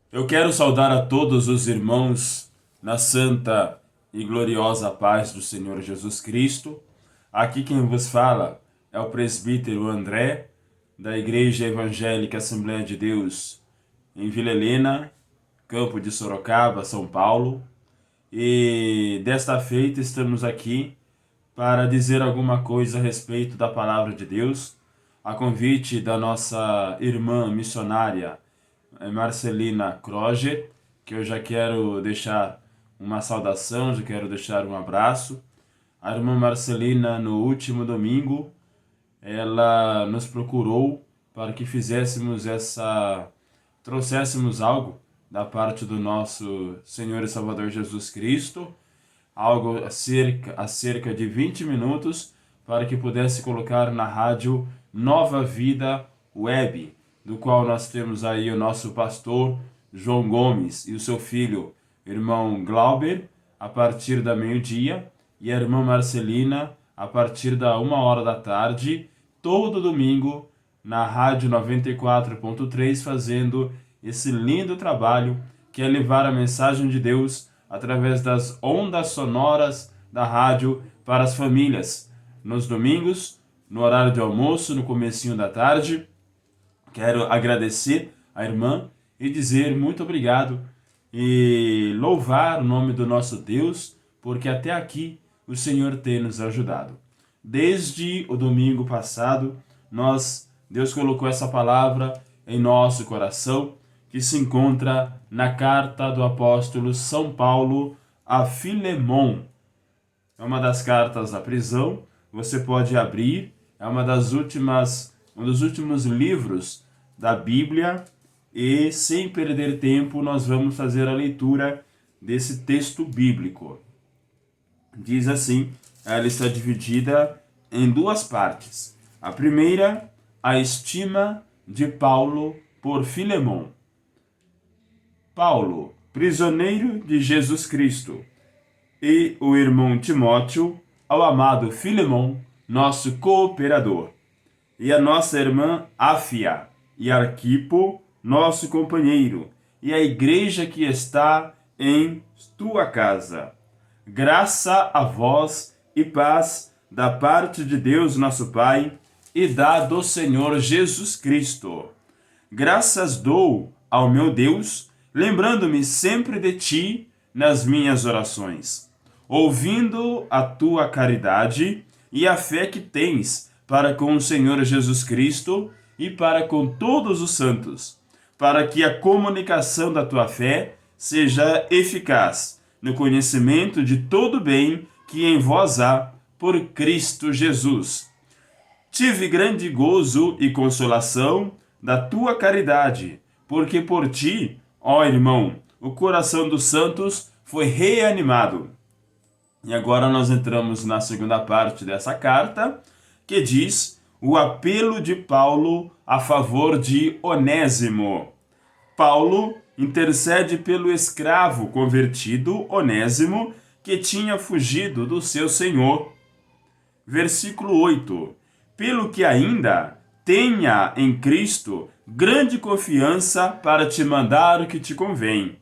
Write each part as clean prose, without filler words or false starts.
Eu quero saudar a todos os irmãos na santa e gloriosa paz do Senhor Jesus Cristo. Aqui quem vos fala é o presbítero André, da Igreja Evangélica Assembleia de Deus em Vila Helena, Campo de Sorocaba, São Paulo. E desta feita estamos aqui para dizer alguma coisa a respeito da palavra de Deus, a convite da nossa irmã missionária Marcelina Kroger, que eu já quero deixar uma saudação, já quero deixar um abraço. A irmã Marcelina, no último domingo, ela nos procurou para que trouxéssemos algo da parte do nosso Senhor e Salvador Jesus Cristo, algo acerca de 20 minutos, para que pudesse colocar na rádio Nova Vida Web, do qual nós temos aí o nosso pastor João Gomes e o seu filho, irmão Glauber, a partir da meio-dia, e a irmã Marcelina, a partir da 1 hora da tarde, todo domingo, na Rádio 94.3, fazendo esse lindo trabalho que é levar a mensagem de Deus através das ondas sonoras da rádio para as famílias. Nos domingos, no horário de almoço, no comecinho da tarde, quero agradecer a irmã e dizer muito obrigado e louvar o nome do nosso Deus, porque até aqui o Senhor tem nos ajudado. Desde o domingo passado, Deus colocou essa palavra em nosso coração, que se encontra na carta do apóstolo São Paulo a Filemon. É uma das cartas da prisão, você pode abrir, é um dos últimos livros da Bíblia, e sem perder tempo nós vamos fazer a leitura desse texto bíblico. Diz assim, ela está dividida em duas partes. A primeira, a estima de Paulo por Filemon. Paulo, prisioneiro de Jesus Cristo, e o irmão Timóteo, ao amado Filemon, nosso cooperador, e a nossa irmã Áfia, e Arquipo, nosso companheiro, e a igreja que está em tua casa. Graça a vós e paz da parte de Deus nosso Pai e da do Senhor Jesus Cristo. Graças dou ao meu Deus, lembrando-me sempre de ti nas minhas orações, ouvindo a tua caridade e a fé que tens para com o Senhor Jesus Cristo e para com todos os santos, para que a comunicação da tua fé seja eficaz no conhecimento de todo o bem que em vós há por Cristo Jesus. Tive grande gozo e consolação da tua caridade, porque por ti, ó irmão, o coração dos santos foi reanimado. E agora nós entramos na segunda parte dessa carta, que diz o apelo de Paulo a favor de Onésimo. Paulo intercede pelo escravo convertido Onésimo, que tinha fugido do seu senhor. Versículo 8. Pelo que ainda tenha em Cristo grande confiança para te mandar o que te convém.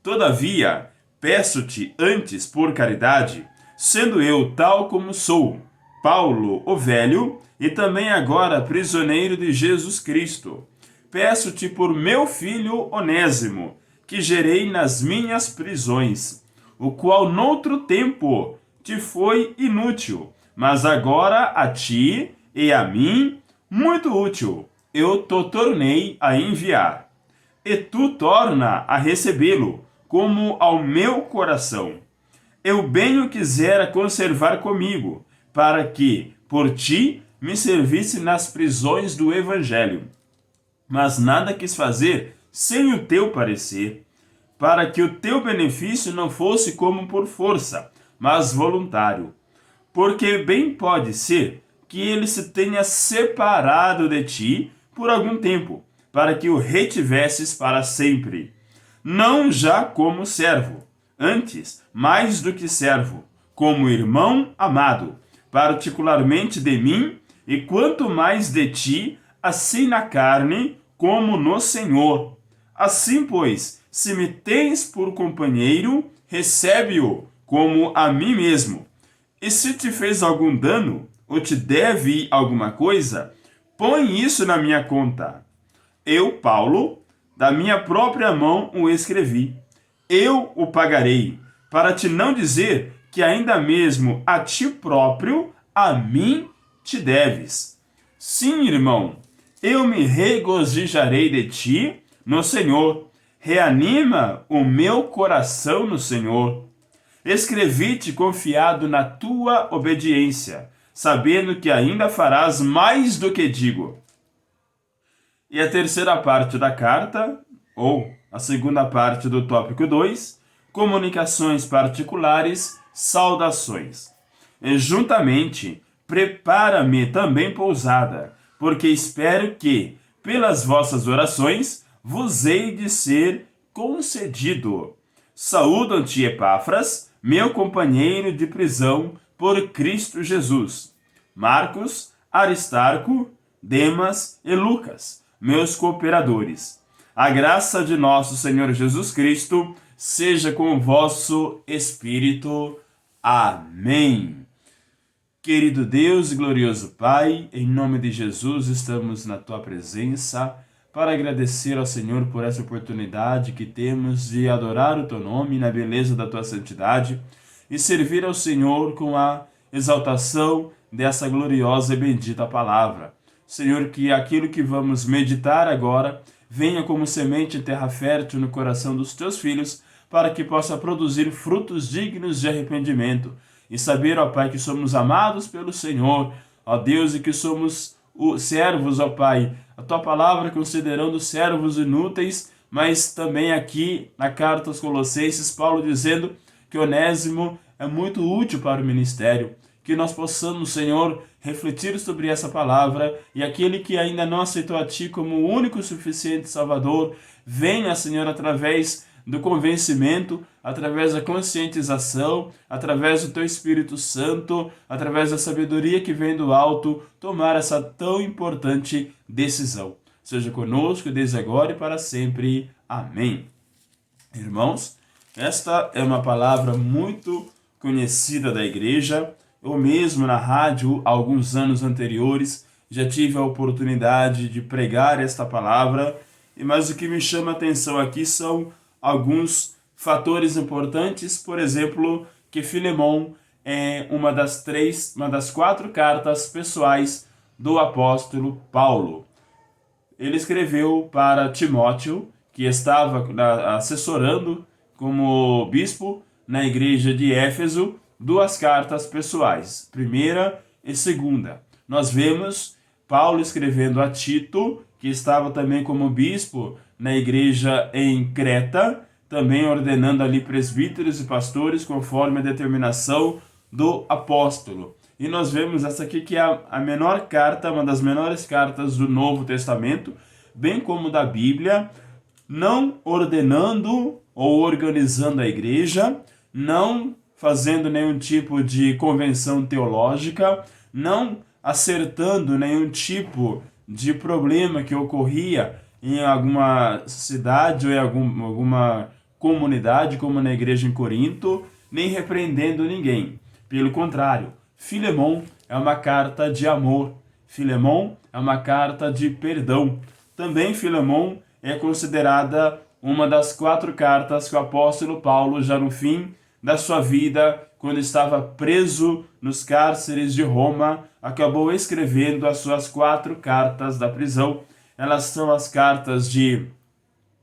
Todavia, peço-te antes por caridade, sendo eu tal como sou, Paulo, o velho, e também agora prisioneiro de Jesus Cristo. Peço-te por meu filho Onésimo, que gerei nas minhas prisões, o qual noutro tempo te foi inútil, mas agora a ti e a mim muito útil. Eu te tornei a enviar, e tu torna a recebê-lo, como ao meu coração. Eu bem o quisera conservar comigo, para que, por ti, me servisse nas prisões do Evangelho. Mas nada quis fazer sem o teu parecer, para que o teu benefício não fosse como por força, mas voluntário. Porque bem pode ser que ele se tenha separado de ti por algum tempo, para que o retivesses para sempre. Não já como servo, antes, mais do que servo, como irmão amado, particularmente de mim, e quanto mais de ti, assim na carne como no Senhor, Assim, pois, se me tens por companheiro, recebe-o como a mim mesmo. E se te fez algum dano, ou te deve alguma coisa, põe isso na minha conta. Eu, Paulo, da minha própria mão o escrevi. Eu o pagarei, para te não dizer que ainda mesmo a ti próprio, a mim te deves. Sim, irmão, eu me regozijarei de ti no Senhor. Reanima o meu coração no Senhor. Escrevi-te confiado na tua obediência, sabendo que ainda farás mais do que digo. E a terceira parte da carta, ou a segunda parte do tópico 2, comunicações particulares, saudações. E juntamente, prepara-me também pousada, porque espero que, pelas vossas orações, vos hei de ser concedido. Saúdam-te, Epáfras, meu companheiro de prisão por Cristo Jesus. Marcos, Aristarco, Demas e Lucas, meus cooperadores. A graça de nosso Senhor Jesus Cristo seja com o vosso espírito. Amém. Querido Deus e glorioso Pai, em nome de Jesus estamos na tua presença para agradecer ao Senhor por essa oportunidade que temos de adorar o teu nome na beleza da tua santidade e servir ao Senhor com a exaltação dessa gloriosa e bendita palavra. Senhor, que aquilo que vamos meditar agora venha como semente em terra fértil no coração dos teus filhos, para que possa produzir frutos dignos de arrependimento e saber, ó Pai, que somos amados pelo Senhor, ó Deus, e que somos servos, ó Pai, a tua palavra considerando servos inúteis, mas também aqui na carta aos Colossenses, Paulo dizendo que Onésimo é muito útil para o ministério. Que nós possamos, Senhor, refletir sobre essa palavra e aquele que ainda não aceitou a Ti como o único e suficiente Salvador, venha, Senhor, através do convencimento, através da conscientização, através do Teu Espírito Santo, através da sabedoria que vem do alto, tomar essa tão importante decisão. Seja conosco desde agora e para sempre. Amém. Irmãos, esta é uma palavra muito conhecida da igreja. Eu mesmo na rádio, há alguns anos anteriores, já tive a oportunidade de pregar esta palavra, mas o que me chama a atenção aqui são alguns fatores importantes, por exemplo, que Filemon é uma das 4 cartas pessoais do apóstolo Paulo. Ele escreveu para Timóteo, que estava assessorando como bispo na igreja de Éfeso, 2 cartas pessoais, primeira e segunda. Nós vemos Paulo escrevendo a Tito, que estava também como bispo na igreja em Creta, também ordenando ali presbíteros e pastores conforme a determinação do apóstolo. E nós vemos essa aqui que é a menor carta, uma das menores cartas do Novo Testamento, bem como da Bíblia, não ordenando ou organizando a igreja, não fazendo nenhum tipo de convenção teológica, não acertando nenhum tipo de problema que ocorria em alguma cidade ou em alguma comunidade, como na igreja em Corinto, nem repreendendo ninguém. Pelo contrário, Filemon é uma carta de amor. Filemon é uma carta de perdão. Também Filemon é considerada uma das 4 cartas que o apóstolo Paulo, já no fim da sua vida, quando estava preso nos cárceres de Roma, acabou escrevendo as suas 4 cartas da prisão. Elas são as cartas de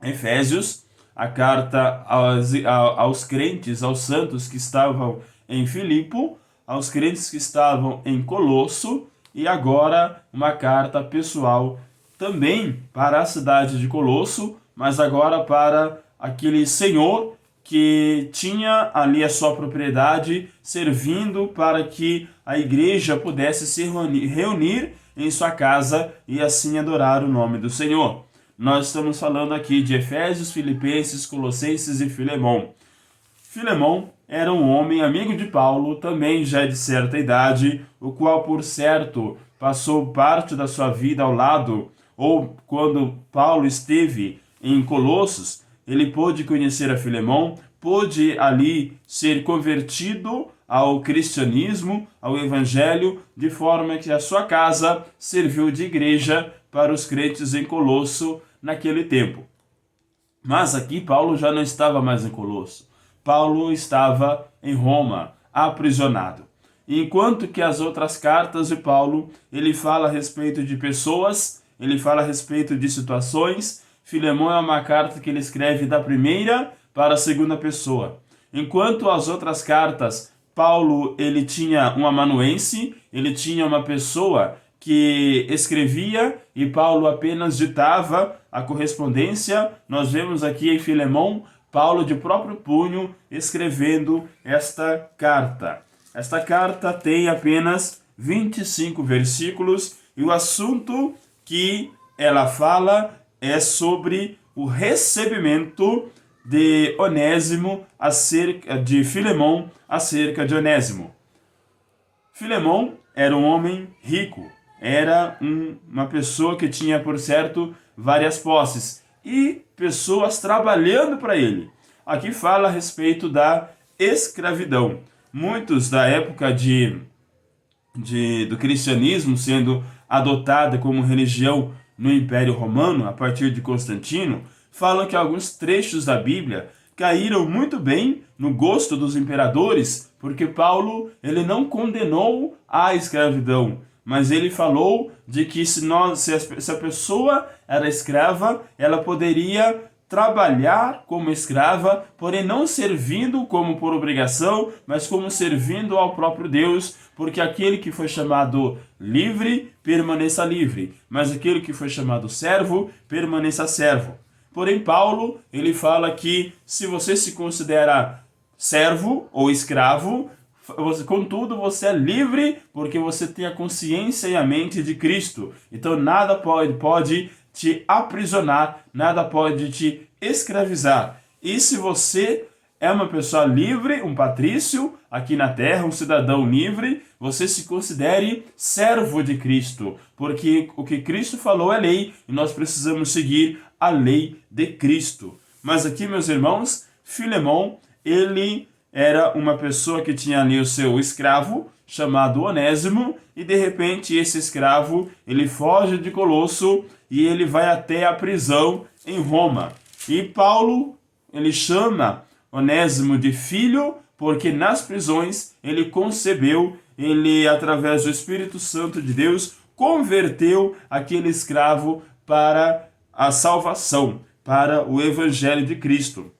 Efésios, a carta aos crentes, aos santos que estavam em Filipo, aos crentes que estavam em Colosso, e agora uma carta pessoal também para a cidade de Colosso, mas agora para aquele senhor que tinha ali a sua propriedade, servindo para que a igreja pudesse se reunir em sua casa e assim adorar o nome do Senhor. Nós estamos falando aqui de Efésios, Filipenses, Colossenses e Filemon. Filemon era um homem amigo de Paulo, também já de certa idade, o qual, por certo, passou parte da sua vida ao lado, ou quando Paulo esteve em Colossos, ele pôde conhecer a Filemão, pôde ali ser convertido ao cristianismo, ao evangelho, de forma que a sua casa serviu de igreja para os crentes em Colosso naquele tempo. Mas aqui Paulo já não estava mais em Colosso. Paulo estava em Roma, aprisionado. Enquanto que as outras cartas de Paulo, ele fala a respeito de pessoas, ele fala a respeito de situações. Filemão é uma carta que ele escreve da primeira para a segunda pessoa. Enquanto as outras cartas, Paulo ele tinha um amanuense, ele tinha uma pessoa que escrevia e Paulo apenas ditava a correspondência. Nós vemos aqui em Filemão, Paulo de próprio punho escrevendo esta carta. Esta carta tem apenas 25 versículos e o assunto que ela fala é sobre o recebimento de Onésimo de Filemão acerca de Onésimo. Filemão era um homem rico, era uma pessoa que tinha, por certo, várias posses e pessoas trabalhando para ele. Aqui fala a respeito da escravidão. Muitos da época do cristianismo sendo adotada como religião no Império Romano, a partir de Constantino, falam que alguns trechos da Bíblia caíram muito bem no gosto dos imperadores, porque Paulo ele não condenou a escravidão, mas ele falou de que se a pessoa era escrava, ela poderia trabalhar como escrava, porém não servindo como por obrigação, mas como servindo ao próprio Deus, porque aquele que foi chamado livre, permaneça livre, mas aquele que foi chamado servo, permaneça servo. Porém, Paulo, ele fala que se você se considera servo ou escravo, contudo você é livre porque você tem a consciência e a mente de Cristo. Então nada pode te aprisionar, nada pode te escravizar. E se você é uma pessoa livre, um patrício aqui na terra, um cidadão livre, você se considere servo de Cristo, porque o que Cristo falou é lei e nós precisamos seguir a lei de Cristo. Mas aqui, meus irmãos, Filemão, ele era uma pessoa que tinha ali o seu escravo, chamado Onésimo, e de repente esse escravo, ele foge de Colosso e ele vai até a prisão em Roma. E Paulo, ele chama Onésimo de filho, porque nas prisões ele concebeu, ele através do Espírito Santo de Deus, converteu aquele escravo para a salvação, para o Evangelho de Cristo.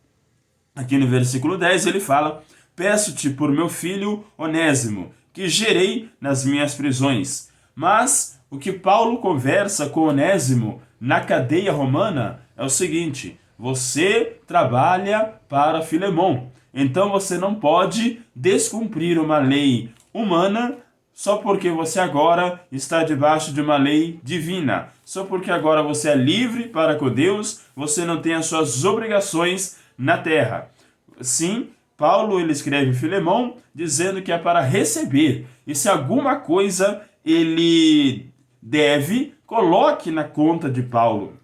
Aqui no versículo 10 ele fala: peço-te por meu filho Onésimo, que gerei nas minhas prisões. Mas o que Paulo conversa com Onésimo na cadeia romana é o seguinte: você trabalha para Filemão, então você não pode descumprir uma lei humana só porque você agora está debaixo de uma lei divina, só porque agora você é livre para com Deus, você não tem as suas obrigações na terra. Sim, Paulo ele escreve Filemão dizendo que é para receber, e se alguma coisa ele deve, coloque na conta de Paulo.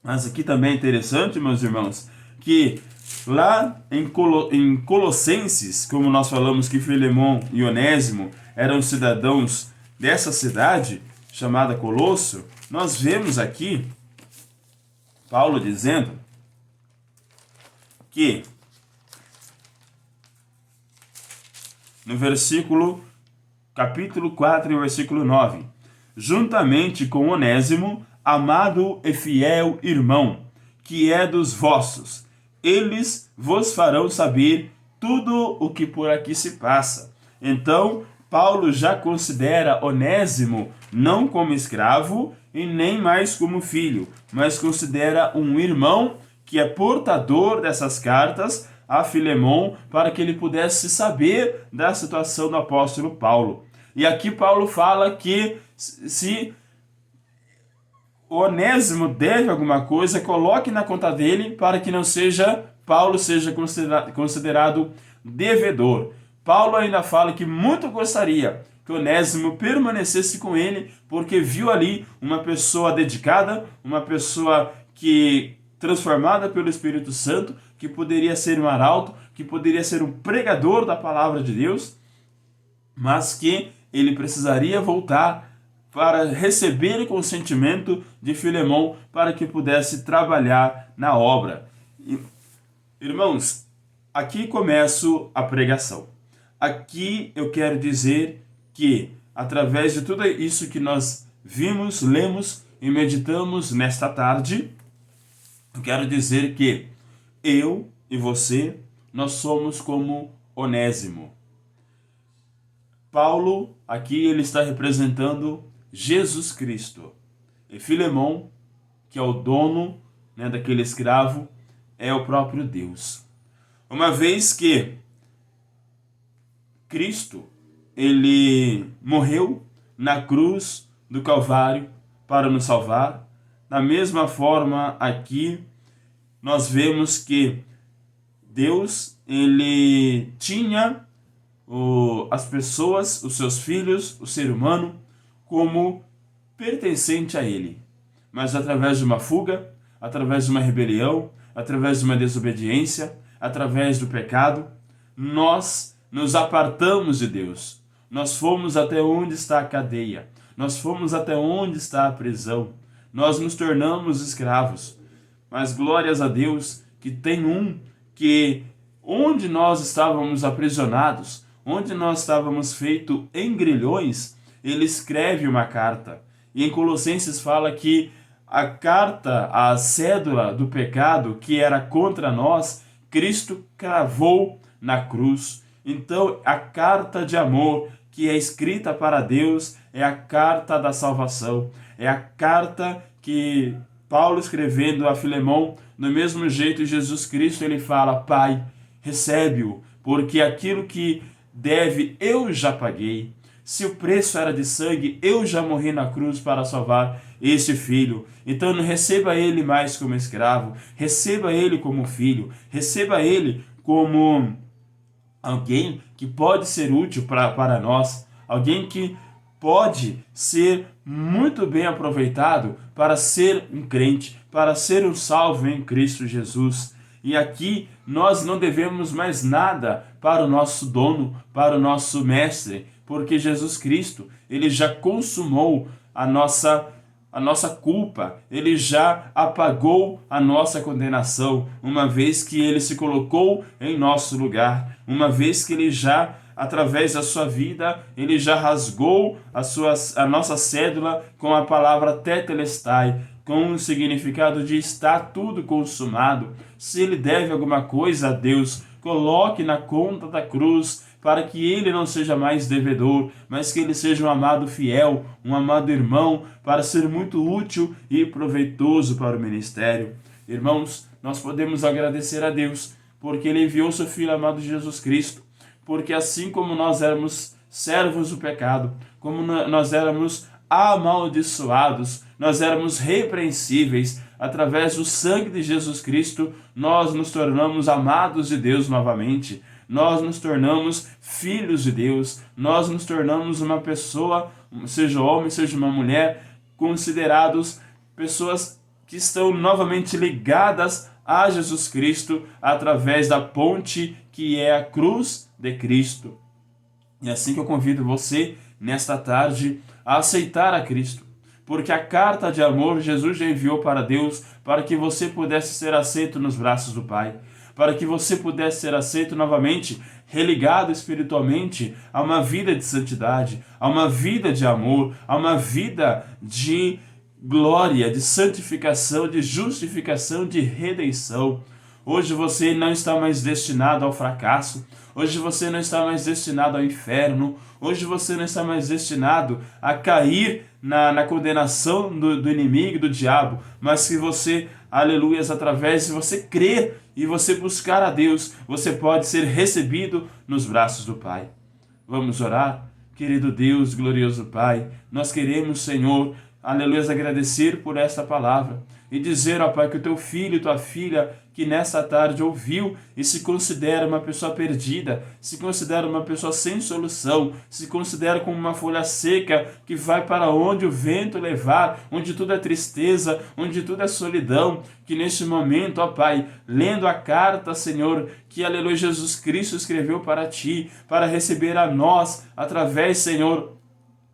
Mas aqui também é interessante, meus irmãos, que lá em Colossenses, como nós falamos que Filemão e Onésimo eram cidadãos dessa cidade chamada Colosso, nós vemos aqui Paulo dizendo que no capítulo 4 e versículo 9, juntamente com Onésimo, amado e fiel irmão, que é dos vossos, eles vos farão saber tudo o que por aqui se passa. Então, Paulo já considera Onésimo não como escravo e nem mais como filho, mas considera um irmão que é portador dessas cartas a Filemão para que ele pudesse saber da situação do apóstolo Paulo. E aqui Paulo fala que se Onésimo deve alguma coisa, coloque na conta dele para que não seja Paulo seja considerado devedor. Paulo ainda fala que muito gostaria que Onésimo permanecesse com ele, porque viu ali uma pessoa dedicada, uma pessoa que transformada pelo Espírito Santo, que poderia ser um arauto, que poderia ser um pregador da palavra de Deus, mas que ele precisaria voltar para receber o consentimento de Filemão para que pudesse trabalhar na obra. Irmãos, aqui começo a pregação. Aqui eu quero dizer que, através de tudo isso que nós vimos, lemos e meditamos nesta tarde, eu quero dizer que eu e você, nós somos como Onésimo. Paulo, aqui ele está representando Jesus Cristo. E Filemão, que é o dono, daquele escravo, é o próprio Deus. Uma vez que Cristo, ele morreu na cruz do Calvário para nos salvar, da mesma forma aqui nós vemos que Deus, ele tinha as pessoas, os seus filhos, o ser humano, como pertencente a ele. Mas através de uma fuga, através de uma rebelião, através de uma desobediência, através do pecado, nós nos apartamos de Deus. Nós fomos até onde está a cadeia. Nós fomos até onde está a prisão. Nós nos tornamos escravos. Mas glórias a Deus que tem um que, onde nós estávamos aprisionados, onde nós estávamos feitos em grilhões, ele escreve uma carta. E em Colossenses fala que a carta, a cédula do pecado que era contra nós, Cristo cravou na cruz. Então, a carta de amor que é escrita para Deus é a carta da salvação. É a carta que Paulo, escrevendo a Filemão, do mesmo jeito Jesus Cristo, ele fala: Pai, recebe-o, porque aquilo que deve eu já paguei. Se o preço era de sangue, eu já morri na cruz para salvar este filho. Então não receba ele mais como escravo, receba ele como filho, receba ele como alguém que pode ser útil para nós, alguém que pode ser muito bem aproveitado para ser um crente, para ser um salvo em Cristo Jesus. E aqui nós não devemos mais nada para o nosso dono, para o nosso mestre, porque Jesus Cristo, ele já consumou a nossa culpa, ele já apagou a nossa condenação, uma vez que ele se colocou em nosso lugar, uma vez que ele já, através da sua vida, ele já rasgou a nossa cédula com a palavra tetelestai, com o significado de está tudo consumado. Se ele deve alguma coisa a Deus, coloque na conta da cruz, para que ele não seja mais devedor, mas que ele seja um amado fiel, um amado irmão, para ser muito útil e proveitoso para o ministério. Irmãos, nós podemos agradecer a Deus, porque ele enviou seu Filho amado Jesus Cristo, porque assim como nós éramos servos do pecado, como nós éramos amaldiçoados, nós éramos repreensíveis, através do sangue de Jesus Cristo, nós nos tornamos amados de Deus novamente. Nós nos tornamos filhos de Deus, nós nos tornamos uma pessoa, seja homem, seja uma mulher, considerados pessoas que estão novamente ligadas a Jesus Cristo através da ponte que é a cruz de Cristo. E assim que eu convido você, nesta tarde, a aceitar a Cristo, porque a carta de amor Jesus já enviou para Deus, para que você pudesse ser aceito nos braços do Pai, para que você pudesse ser aceito novamente, religado espiritualmente a uma vida de santidade, a uma vida de amor, a uma vida de glória, de santificação, de justificação, de redenção. Hoje você não está mais destinado ao fracasso, hoje você não está mais destinado ao inferno, hoje você não está mais destinado a cair na condenação do inimigo, do diabo, mas que você, aleluias, através de você crer e você buscar a Deus, você pode ser recebido nos braços do Pai. Vamos orar? Querido Deus, glorioso Pai, nós queremos, Senhor, aleluias, agradecer por esta palavra. e dizer, ó Pai, que o teu filho e tua filha que nessa tarde ouviu e se considera uma pessoa perdida, se considera uma pessoa sem solução, se considera como uma folha seca que vai para onde o vento levar, onde tudo é tristeza, onde tudo é solidão, que neste momento, ó Pai, lendo a carta, Senhor, que aleluia Jesus Cristo escreveu para ti, para receber a nós, através, Senhor,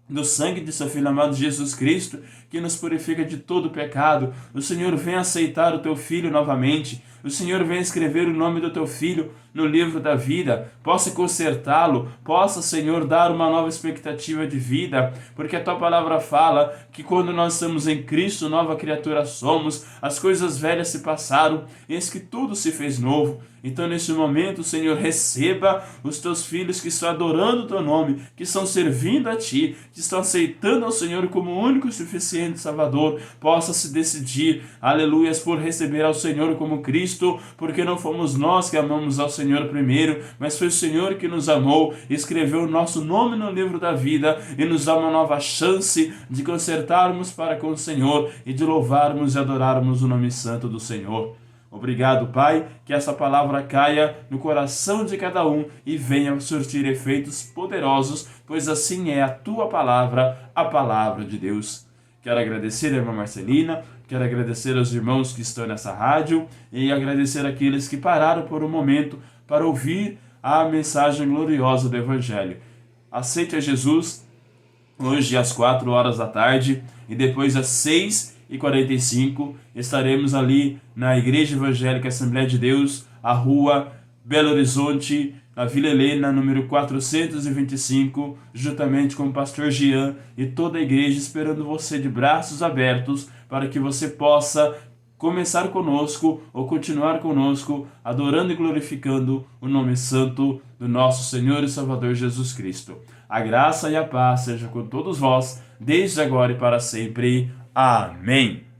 do sangue de seu Filho amado Jesus Cristo, que nos purifica de todo pecado. O Senhor vem aceitar o teu Filho novamente. O Senhor vem escrever o nome do teu Filho no livro da vida, possa consertá-lo, possa, Senhor, dar uma nova expectativa de vida, porque a tua palavra fala que quando nós estamos em Cristo, nova criatura somos, as coisas velhas se passaram, eis que tudo se fez novo. Então, nesse momento, Senhor, receba os teus filhos que estão adorando o teu nome, que estão servindo a ti, que estão aceitando ao Senhor como o único e suficiente Salvador, possa se decidir, aleluias, por receber ao Senhor como Cristo, porque não fomos nós que amamos ao Senhor primeiro, mas foi o Senhor que nos amou, escreveu o nosso nome no livro da vida e nos dá uma nova chance de consertarmos para com o Senhor e de louvarmos e adorarmos o nome santo do Senhor. Obrigado, Pai, que essa palavra caia no coração de cada um e venha surtir efeitos poderosos, pois assim é a tua palavra, a palavra de Deus. Quero agradecer a irmã Marcelina, quero agradecer aos irmãos que estão nessa rádio e agradecer àqueles que pararam por um momento para ouvir a mensagem gloriosa do Evangelho. Aceite a Jesus hoje às 4 horas da tarde e depois às 6h45 estaremos ali na Igreja Evangélica Assembleia de Deus, a rua Belo Horizonte, na Vila Helena, número 425, juntamente com o pastor Jean e toda a igreja esperando você de braços abertos para que você possa começar conosco ou continuar conosco, adorando e glorificando o nome santo do nosso Senhor e Salvador Jesus Cristo. A graça e a paz seja com todos vós, desde agora e para sempre. Amém.